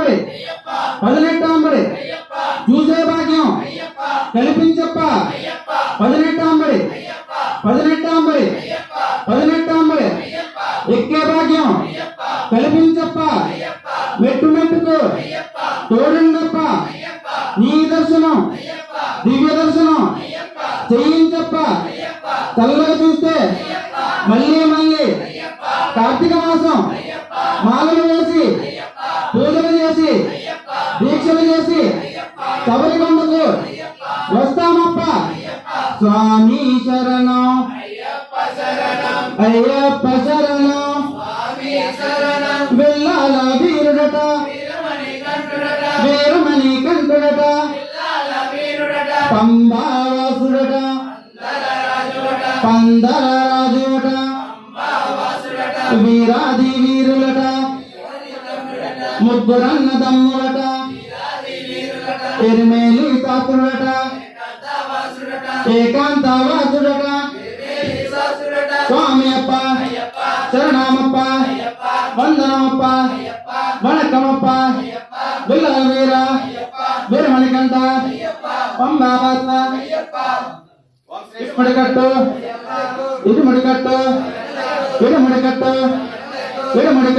పదినెట్టాంబడి పదినెట్టాంబడి చూసే భాగ్యం కల్పించప్ప పదినెట్టాంబడి పదినెట్టాంబడి పదినెట్టాంబడి ఎక్కే భాగ్యం కల్పించప్ప మెట్టు మెట్టుకు తోడుండప్ప నీ దర్శనం దివ్య దర్శనం చేయించప్ప చల్లగా చూస్తే మళ్ళీ మళ్ళీ కార్తీక మాసం మాలలు వేసి పూజలు చేసి దీక్షలు చేసి శబరికొండకు వస్తామప్ప స్వామి శరణం అయ్యప్ప శరణం వెళ్ళాల వీరుడట వీరమణి కంఠుడట పంబావాసుడట పందల రాజుట వీరాది వీరులట ముగ్గురన్న దమ్ములట ఎరిమేలి శాస్త్రుడట ఏకాంతవాసుడట స్వామి అప్ప శరణమప్ప వందనమప్ప వణకమప్ప విల్ల వీర వీరమణికంఠ పంబావాస ఇటుముడికట్టు ఇటుముడికట్టు ఇటుముడికట్టు ఇటుముడి